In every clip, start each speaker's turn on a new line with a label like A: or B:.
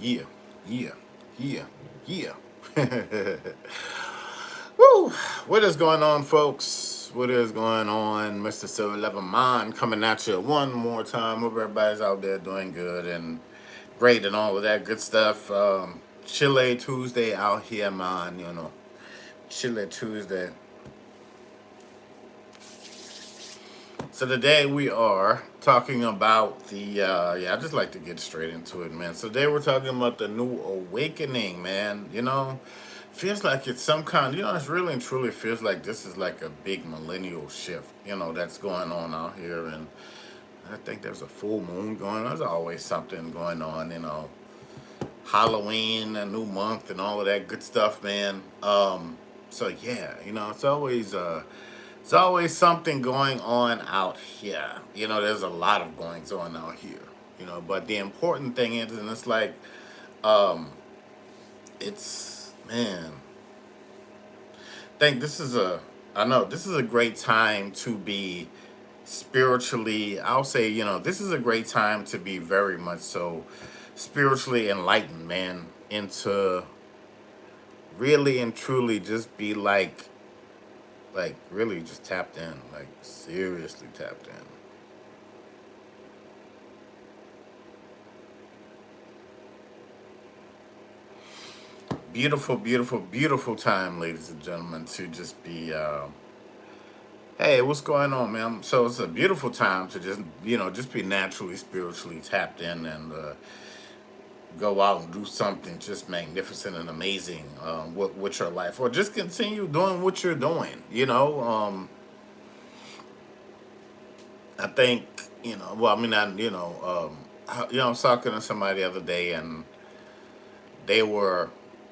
A: Yeah, yeah, yeah, yeah. Woo! What is going on, folks? What is going on? Mr. Silver Level Mind coming at you one more time. Hope everybody's out there doing good and great and all of that good stuff. Chile Tuesday out here, man. Chile Tuesday. So today we are talking about I just like to get straight into it, man. So today we're talking about the new awakening, man. Feels like it's some kind, it's really and truly feels like this is like a big millennial shift, that's going on out here. And I think there's a full moon going on. There's always something going on, Halloween, a new month, and all of that good stuff, man. So yeah, it's always something going on out here. There's a lot of goings on out here. But the important thing is, and it's like, um, it's man. Think this is a. I know this is a great time to be spiritually. I'll say, this is a great time to be very much so spiritually enlightened, man. Into really and truly just be like really just tapped in, like seriously tapped in. Beautiful, beautiful, beautiful time, ladies and gentlemen, to just be. Hey, what's going on, man? So it's a beautiful time to just be naturally, spiritually tapped in and go out and do something just magnificent and amazing with your life, or just continue doing what you're doing. I think Well, I mean, I was talking to somebody the other day, and they were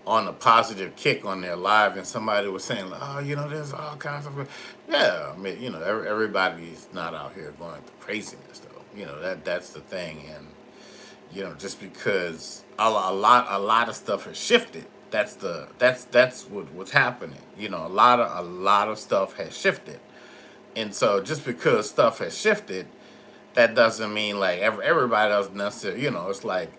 A: on a positive kick on their live, and somebody was saying, like, "Oh, there's all kinds of." Yeah, I mean, everybody's not out here going through craziness, though. That's the thing, and just because a lot of stuff has shifted. That's what's happening. A lot of stuff has shifted, and so just because stuff has shifted, that doesn't mean like everybody doesn't necessarily. It's like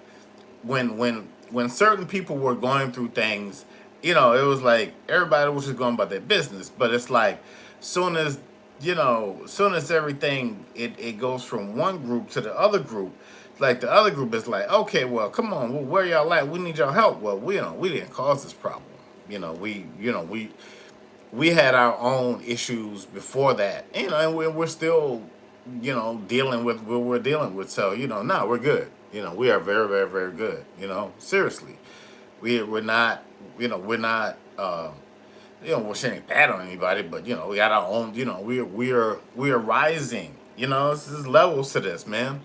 A: when certain people were going through things, it was like everybody was just going about their business. But it's like soon as soon as everything it goes from one group to the other group, like the other group is like, okay, well, come on, well, where y'all at? We need y'all help. Well, we didn't cause this problem. We had our own issues before that, and we're still, dealing with what we're dealing with. So, no, we're good. We are very, very, very good. Seriously, we're not, we're not, wishing bad on anybody, but we got our own. We are rising. There's levels to this, man.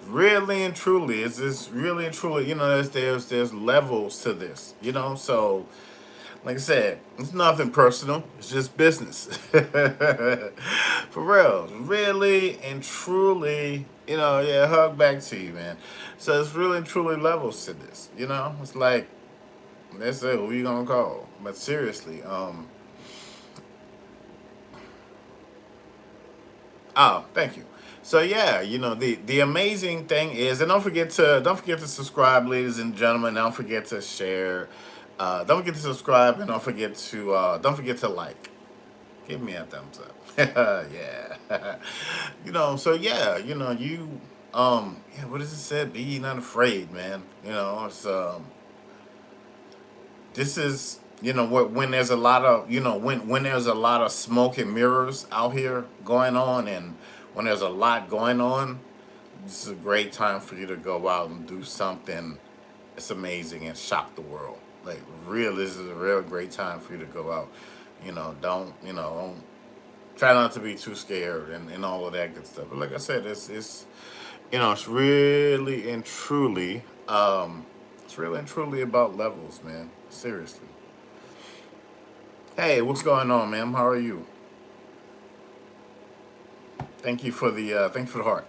A: Really and truly, it's just really and truly, there's levels to this. So like I said, it's nothing personal. It's just business. For real. Really and truly, yeah, hug back to you, man. So it's really and truly levels to this. It's like, that's it. Who you gonna call? But seriously, oh, thank you. So yeah, the amazing thing is, and don't forget to subscribe, ladies and gentlemen. Don't forget to share. Don't forget to subscribe, and don't forget to like. Give me a thumbs up. Yeah. So yeah, yeah, what does it say? Be ye not afraid, man. It's this is when there's a lot of when there's a lot of smoke and mirrors out here going on, and when there's a lot going on, this is a great time for you to go out and do something that's amazing and shock the world. Like, real, this is a real great time for you to go out. Don't try not to be too scared and all of that good stuff. But like I said, it's really and truly it's really and truly about levels, man. Seriously. Hey, what's going on, ma'am? How are you? Thank you for the heart.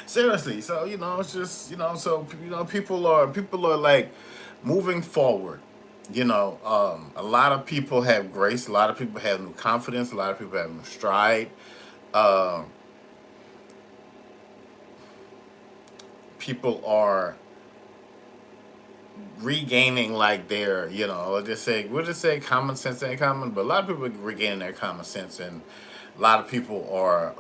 A: Seriously. So, it's just, so people are like moving forward. A lot of people have grace, a lot of people have new confidence, a lot of people have new stride. Um People are regaining like their, we'll just say common sense ain't common, but a lot of people are regaining their common sense, and a lot of people are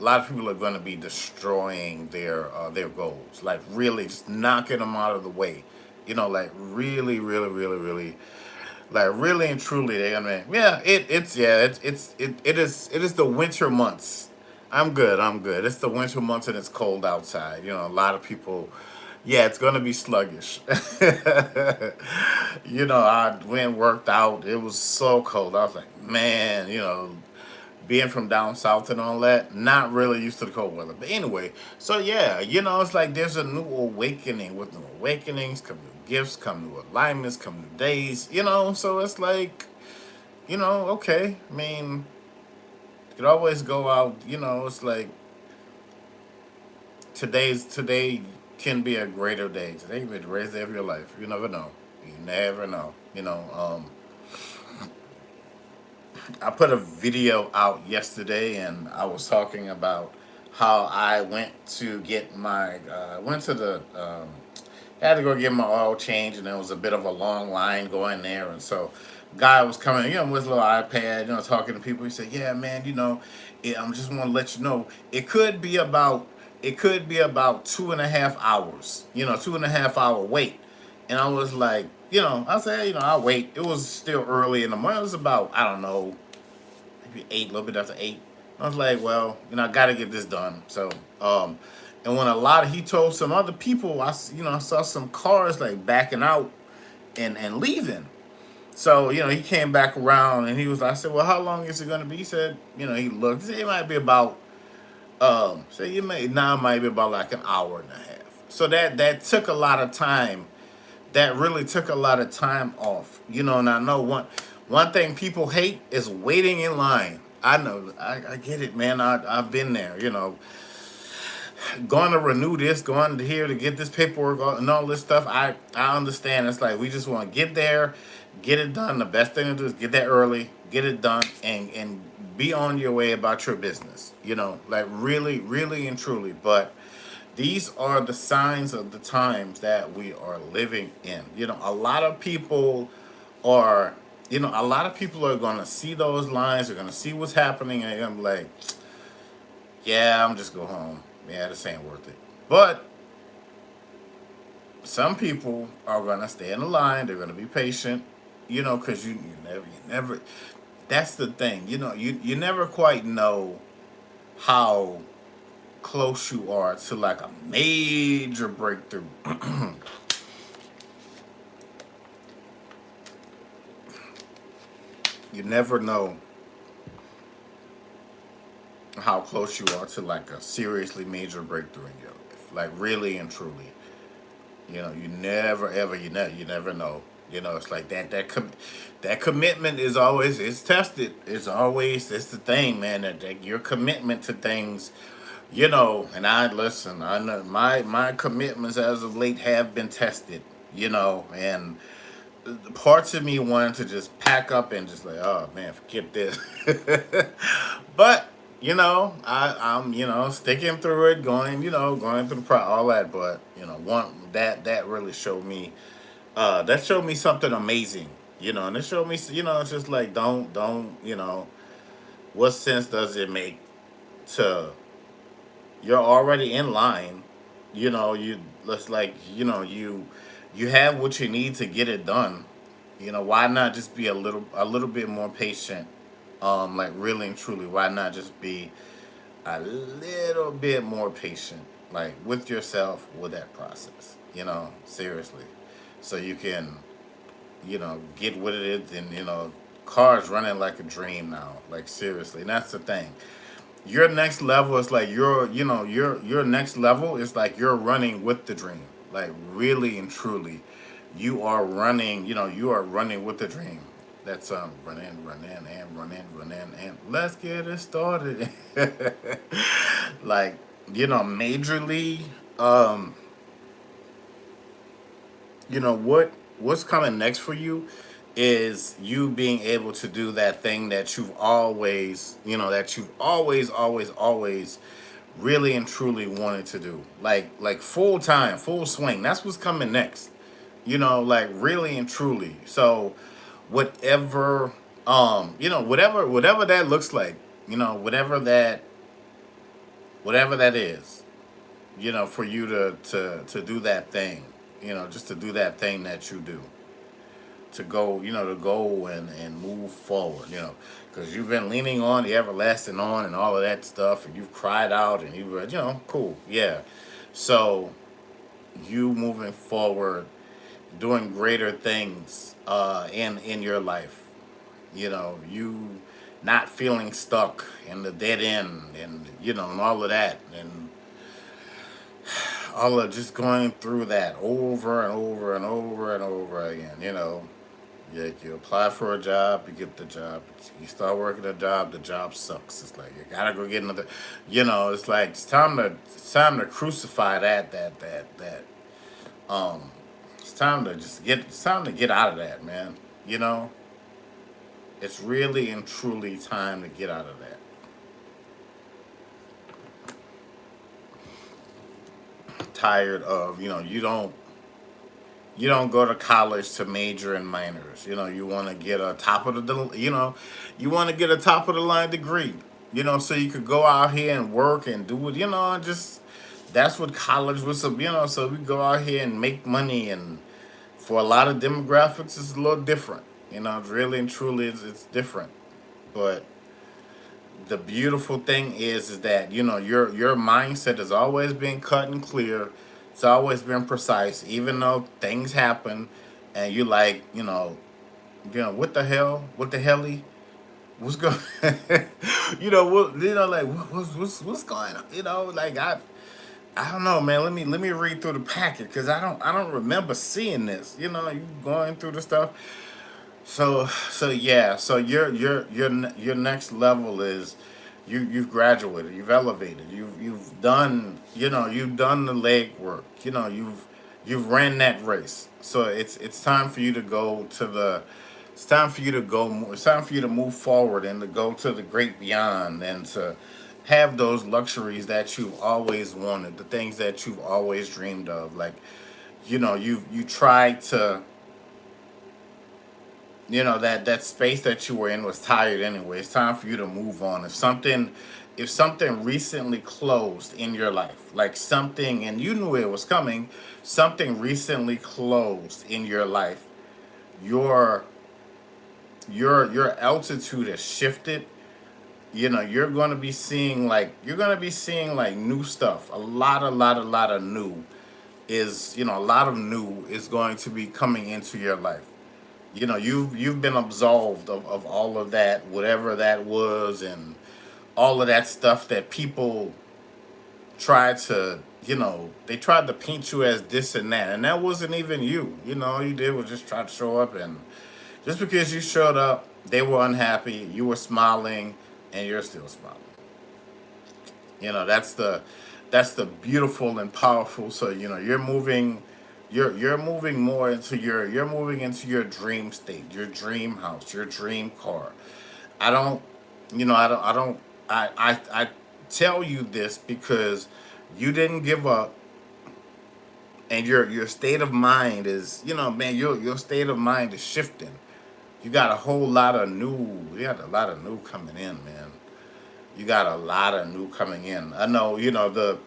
A: going to be destroying their goals, like really just knocking them out of the way, like really, really, really, really, like really and truly, they're gonna, yeah, it is the winter months. I'm good. It's the winter months and it's cold outside. A lot of people, yeah, it's gonna be sluggish. I went and worked out. It was so cold. I was like, man, being from down south and all that, not really used to the cold weather. But anyway, so yeah, it's like there's a new awakening. With new awakenings come new gifts, come new alignments, come new days, so it's like, okay. I mean, you could always go out, it's like today can be a greater day. Today can be the greatest day of your life. You never know. You never know. I put a video out yesterday, and I was talking about how I went to get my went to the had to go get my oil change, and there was a bit of a long line going there, and so guy was coming, with his little iPad, talking to people. He said, "Yeah, man, I'm just want to let you know it could be about 2.5 hours, 2.5 hour wait." And I was like, I said, I'll wait. It was still early in the morning. It was about, I don't know, maybe 8, a little bit after 8. I was like, well, I got to get this done. So, and when he told some other people, I saw some cars like backing out and leaving. So, he came back around and he was, I said, well, how long is it going to be? He said, he looked, he said, it might be about, it might be about like an hour and a half. So that took a lot of time. That really took a lot of time off. And I know one thing people hate is waiting in line. I know, I get it, man. I've been there, going to renew this, going to here to get this paperwork and all this stuff. I understand. It's like we just want to get there, get it done. The best thing to do is get there early, get it done, and be on your way about your business. Like really, really and truly. But these are the signs of the times that we are living in. A lot of people are, going to see those lines. They're going to see what's happening, and they're going to be like, yeah, I'm just go home. Yeah, this ain't worth it. But some people are going to stay in the line. They're going to be patient, because you never, that's the thing. You never quite know how close you are to like a major breakthrough. You never know how close you are to like a seriously major breakthrough in your life, like really and truly. You never ever, you never know. It's like that commitment is always, it's tested. It's the thing, man. That your commitment to things, and I listen. I know my commitments as of late have been tested. And parts of me wanted to just pack up and just like, oh man, forget this. But I'm sticking through it, going through all that. But one that really showed me, something amazing. And it showed me, it's just like don't what sense does it make to, you're already in line, you let's like, you have what you need to get it done. Why not just be a little bit more patient? Like really and truly, why not just be a little bit more patient, like with yourself, with that process, seriously, so you can, get what it is. And cars running like a dream now, like seriously. And that's the thing. Your next level is like your next level is like you're running with the dream, like really and truly, you are running with the dream. That's running, and let's get it started. Like, majorly, um, what's coming next for you is you being able to do that thing that you've always really and truly wanted to do. Like full time, full swing. That's what's coming next. like really and truly. So whatever, whatever that looks like, whatever that is, for you to do that thing, just to do that thing that you do, to go and move forward, because you've been leaning on the everlasting on and all of that stuff, and you've cried out and cool, yeah. So you moving forward, doing greater things in your life, you not feeling stuck in the dead end, and and all of that, and all of just going through that over and over and over and over again. You apply for a job, you get the job. You start working the job sucks. It's like you gotta go get another. It's like it's time to crucify that. Um, it's time to get out of that, man. You know, it's really and truly time to get out of that. Tired of you don't go to college to major in minors. You want to get a top of you want to get a top of the line degree. So you could go out here and work and do it. And just that's what college was. So we go out here and make money, and for a lot of demographics, it's a little different. Really and truly, it's different. But the beautiful thing is that your mindset has always been cut and clear. It's always been precise, even though things happen, and you like what the hell, what the helly, what's going, like what's going on, like I don't know, man. Let me read through the packet because I don't remember seeing this. You going through the stuff. So yeah. So your next level is you've graduated, you've elevated, you've done you've done the leg work. You've ran that race. So it's time for you to go to the. It's time for you to go. It's time for you to move forward and to go to the great beyond and to have those luxuries that you've always wanted, the things that you've always dreamed of. Like, you tried to that space that you were in was tired anyway. It's time for you to move on. If something recently closed in your life, like something, and you knew it was coming, something recently closed in your life, your your altitude has shifted. You're going to be seeing like new stuff. A lot of new is a lot of new is going to be coming into your life. You've been absolved of all of that, whatever that was, and all of that stuff that people tried to they tried to paint you as this and that, and that wasn't even you. All you did was just try to show up, and just because you showed up, they were unhappy, you were smiling, and you're still smiling. That's the beautiful and powerful. So you're moving more into you're moving into your dream state, your dream house, your dream car. I don't I don't I tell you this because you didn't give up, and your state of mind is man, your state of mind is shifting. You got a lot of new coming in, man. You got a lot of new coming in. I know, the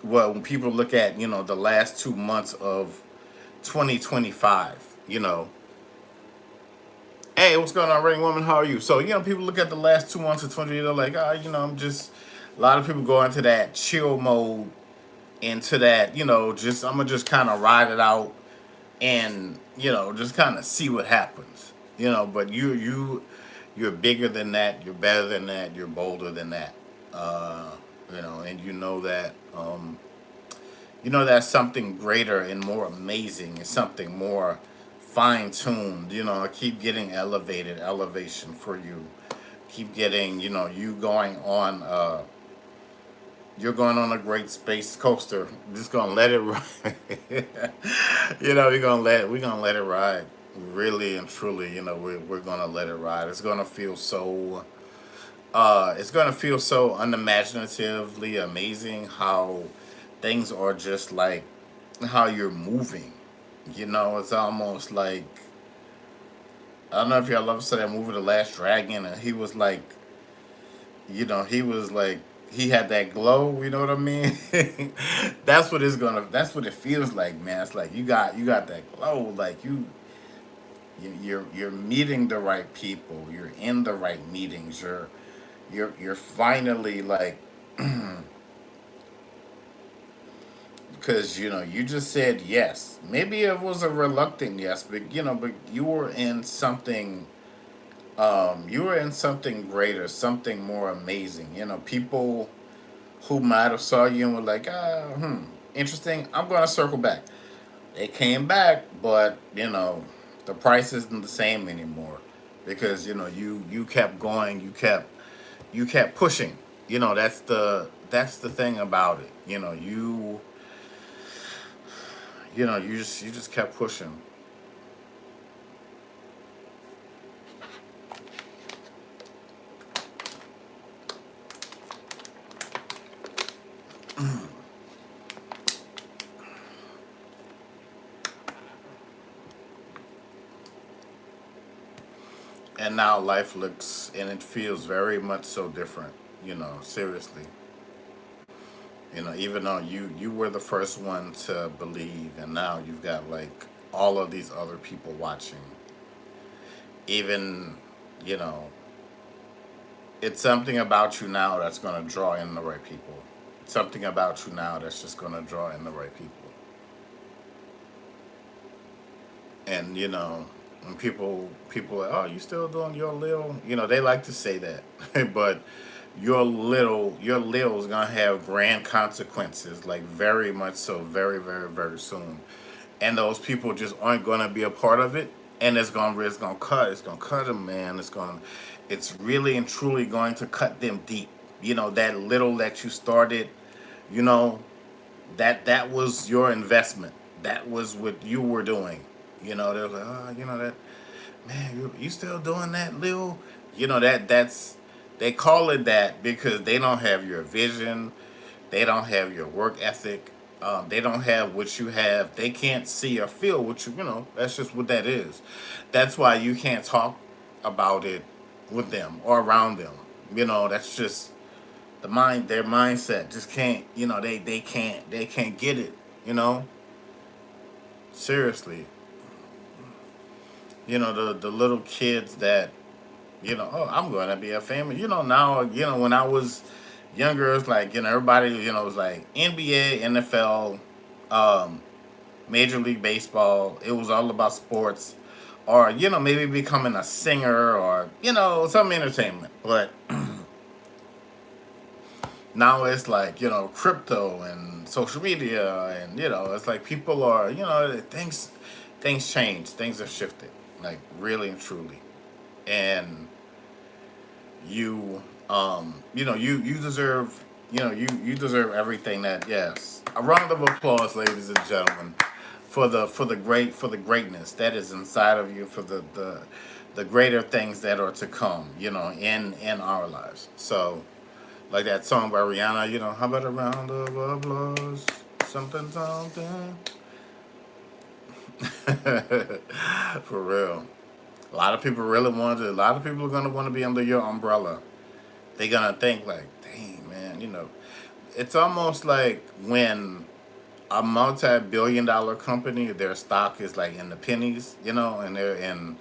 A: well, when people look at the last 2 months of 2025, hey, what's going on, Rain Woman? How are you? So people look at the last 2 months of 20, they're like, I'm just. A lot of people go into that chill mode, into that, just I'm gonna just kind of ride it out, and just kind of see what happens. But you're bigger than that. You're better than that. You're bolder than that. And that. That's something greater and more amazing. It's something more fine tuned. Keep getting elevation for you. Keep getting, you going on. You're going on a great space coaster. Just gonna let it ride. We're gonna let it ride. Really and truly, we're gonna let it ride. It's gonna feel so unimaginatively amazing how things are just like how you're moving. You know, it's almost like, I don't know if y'all ever saw that movie, The Last Dragon, and he was like, he was like, he had that glow. You know what I mean? That's what it feels like, man. It's like you got that glow. Like you're meeting the right people. You're in the right meetings. You're finally like, because you just said yes. Maybe it was a reluctant yes, but but you were in something. You were in something greater, something more amazing. People who might have saw you and were like, interesting. I'm gonna circle back. They came back, but the price isn't the same anymore because you kept going, you kept pushing. That's the thing about it. You just kept pushing. And now life looks and it feels very much so different. Seriously. Even though you were the first one to believe, and now you've got like all of these other people watching. Even you know, it's something about you now that's gonna draw in the right people. It's something about you now that's just gonna draw in the right people. And when people are, oh, you still doing your little, they like to say that, but your little is gonna have grand consequences, like very much so, very very very soon, and those people just aren't gonna be a part of it, and it's gonna cut them, man. It's really and truly going to cut them deep. That little that you started, you know that was your investment. That was what you were doing. They're like, oh, that man, you still doing that, Lil? That's they call it that because they don't have your vision, they don't have your work ethic, they don't have what you have. They can't see or feel what you. That's just what that is. That's why you can't talk about it with them or around them. That's just their mindset just can't. They can't get it. You know, seriously. The little kids that oh, I'm going to be a family. Now, when I was younger, it's like, everybody, was like NBA, NFL, um, Major League Baseball. It was all about sports or, maybe becoming a singer or, some entertainment. But now it's like, crypto and social media and, it's like people are, things change. Things have shifted, like really and truly. And you deserve you deserve everything that. Yes, a round of applause, ladies and gentlemen, for the greatness that is inside of you, for the greater things that are to come, in our lives. So like that song by Rihanna, how about a round of applause, something something. For real. A lot of people are gonna want to be under your umbrella. They're gonna think like, dang man, it's almost like when a multi-billion-dollar company, their stock is like in the pennies, and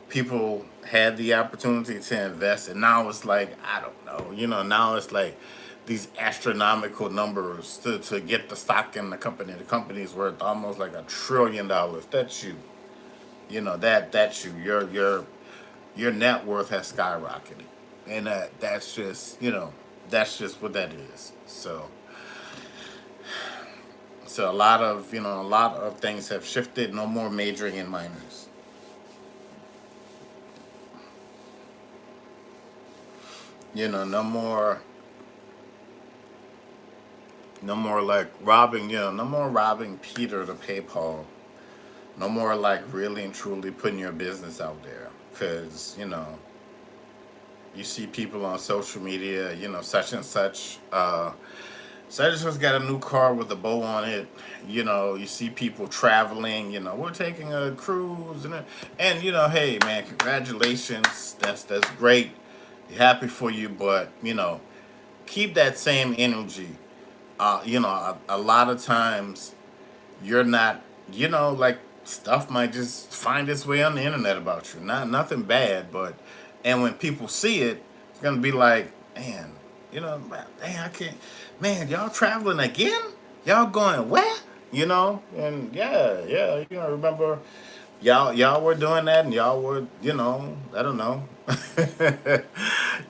A: people had the opportunity to invest, and now it's like, I don't know, now it's like these astronomical numbers to get the stock in the company. The company's worth almost like $1 trillion. That's you. That's you. Your net worth has skyrocketed, and that's just what that is. So a lot of things have shifted. No more majoring in minors. No more like robbing. No more robbing Peter to pay Paul. No more like really and truly putting your business out there, because you see people on social media, such and such. So I just got a new car with a bow on it. You know, you see people traveling. You know, we're taking a cruise, and you know, hey man, congratulations. That's great. Happy for you, but you know, keep that same energy. You know, a lot of times you're not. You know, like stuff might just find its way on the internet about you. Not nothing bad, but and when people see it, it's gonna be like, man, you know, man, I can't, man, y'all traveling again? Y'all going where? You know, and yeah, you know, remember, y'all were doing that, and y'all were, you know, I don't know,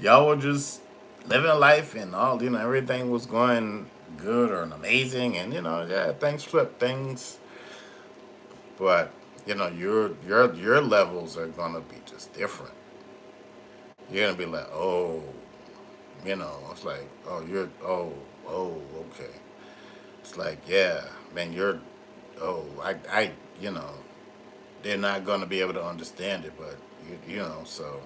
A: y'all were just living life, and all, you know, everything was going good or amazing, and you know, yeah, things flipped, things, but you know, your levels are gonna be just different. You're gonna be like, oh, you know, it's like, oh, oh, okay. It's like, yeah, man, oh, you know, they're not gonna be able to understand it, but you know, so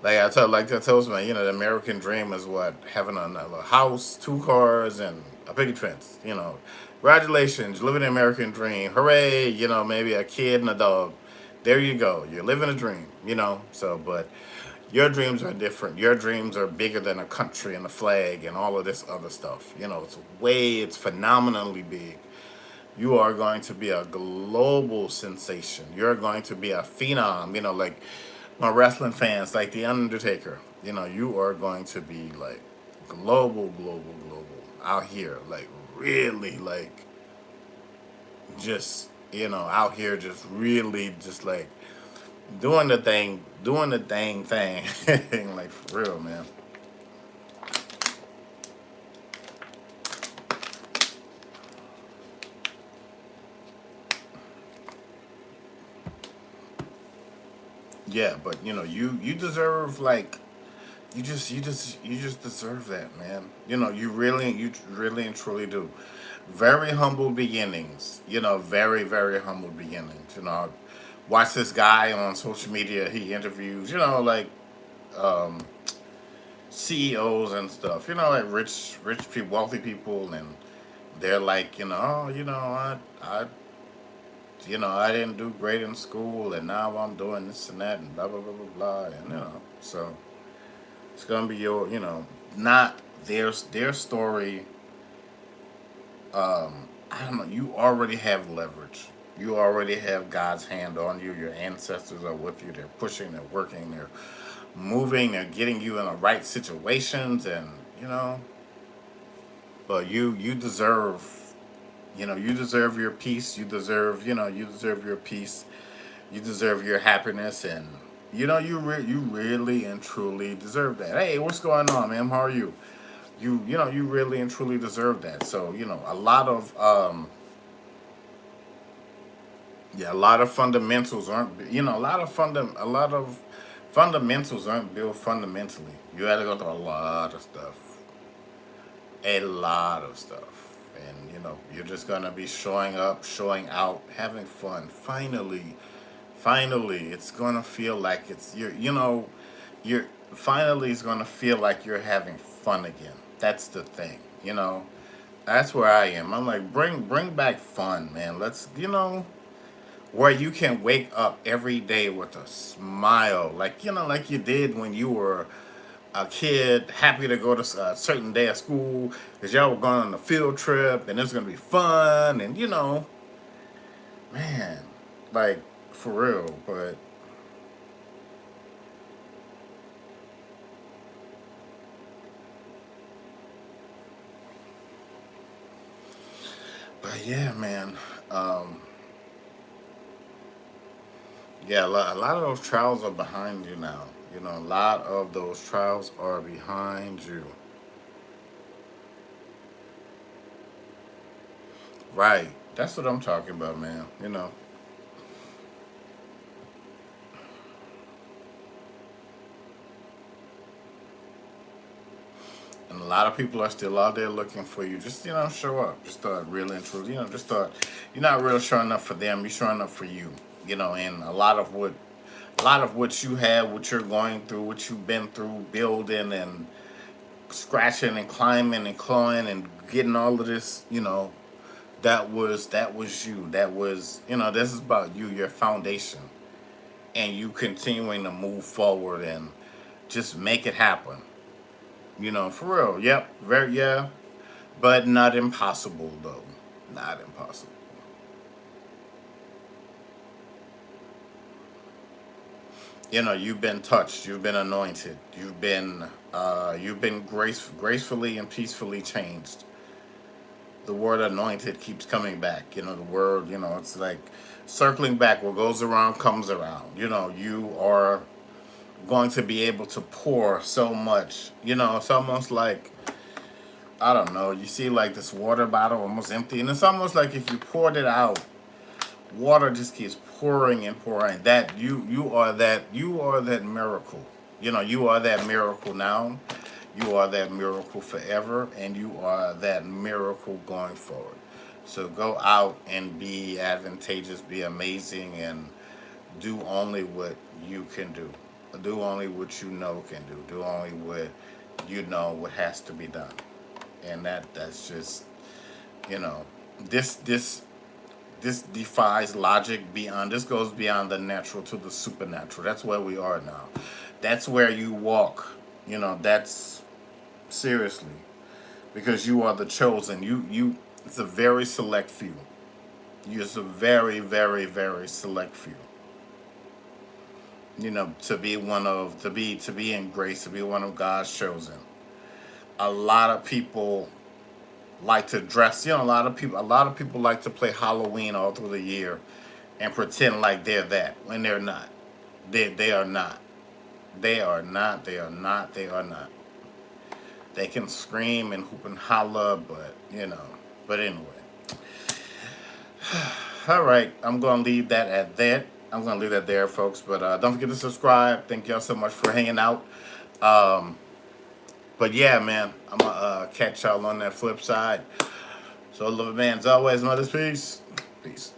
A: like I told man, you know, the American dream is what having a house, two cars, and a picket fence. You know, congratulations, living the American dream, hooray! You know, maybe a kid and a dog. There you go, you're living a dream. You know, so but your dreams are different. Your dreams are bigger than a country and a flag and all of this other stuff. You know, it's phenomenally big. You are going to be a global sensation. You're going to be a phenom. You know, like my wrestling fans, like The Undertaker. You know, you are going to be like global out here. Like really, like just you know, out here, just really, just like doing the thing, like for real, man. Yeah, but you know, you deserve like you just deserve that, man. You know, you really and truly do. Very humble beginnings. You know, very humble beginnings. You know, I watch this guy on social media. He interviews, you know, like um, CEOs and stuff. You know, like rich people, wealthy people, and they're like, you know, oh, you know, you know, I didn't do great in school, and now I'm doing this and that, and blah blah blah blah blah, and you know, so it's gonna be your, you know, not their story. I don't know. You already have leverage. You already have God's hand on you. Your ancestors are with you. They're pushing. They're working. They're moving. They're getting you in the right situations, and you know. But you deserve. You know, you deserve your peace. You deserve. You know, you deserve your peace. You deserve your happiness, and you know you really and truly deserve that. Hey, what's going on, man? How are you? You know you really and truly deserve that. So you know a lot of yeah, a lot of fundamentals aren't you know a lot of fundamentals aren't built fundamentally. You got to go through a lot of stuff, and you know you're just gonna be showing up, showing out, having fun. Finally, it's gonna feel like it's you know you're finally it's gonna feel like you're having fun again. That's the thing, you know. That's where I am. I'm like bring back fun, man. Let's you know where you can wake up every day with a smile, like you know, like you did when you were a kid, happy to go to a certain day of school because y'all were going on a field trip and it's gonna be fun, and you know, man, like for real. But yeah, man. Um, yeah, a lot of those trials are behind you now. You know, a lot of those trials are behind you. Right. That's what I'm talking about, man. You know, and a lot of people are still out there looking for you. Just you know, show up. Just start really and truly. You know, just start. You're not really showing up for them. You're showing up for you. You know, and a lot of what you have, what you're going through, what you've been through, building, and scratching and climbing and clawing and getting all of this, that was you. That was, this is about you, your foundation, and you continuing to move forward and just make it happen. For real. Yep. Very, yeah. But not impossible though. Not impossible. You've been touched, you've been anointed, you've been gracefully and peacefully changed. The word anointed keeps coming back. The word, it's like circling back. What goes around comes around. You are going to be able to pour so much. It's almost like, I don't know, you see like this water bottle almost empty, and it's almost like if you poured it out, water just keeps pouring and pouring. That you are that miracle. You are that miracle now. You are that miracle forever, and you are that miracle going forward. So go out and be advantageous, be amazing, and do only what you can do. Do only what you know can do. Do only what you know what has to be done. And that's just, you know, this defies logic. Beyond this goes beyond the natural to the supernatural. That's where we are now. That's where you walk. That's seriously, because you are the chosen. You it's a very select few. You're a very, very, very select few. To be in grace, to be one of God's chosen. A lot of people like to dress. A lot of people like to play Halloween all through the year and pretend like they're that when they're not. They are not. They are not. They are not. They are not. They can scream and hoop and holler, but But anyway, all right. I'm gonna leave that at that. I'm gonna leave that there, folks. But don't forget to subscribe. Thank y'all so much for hanging out. Um, but yeah, man, I'm gonna catch y'all on that flip side. So, love it, man. As always, mother's peace. Peace.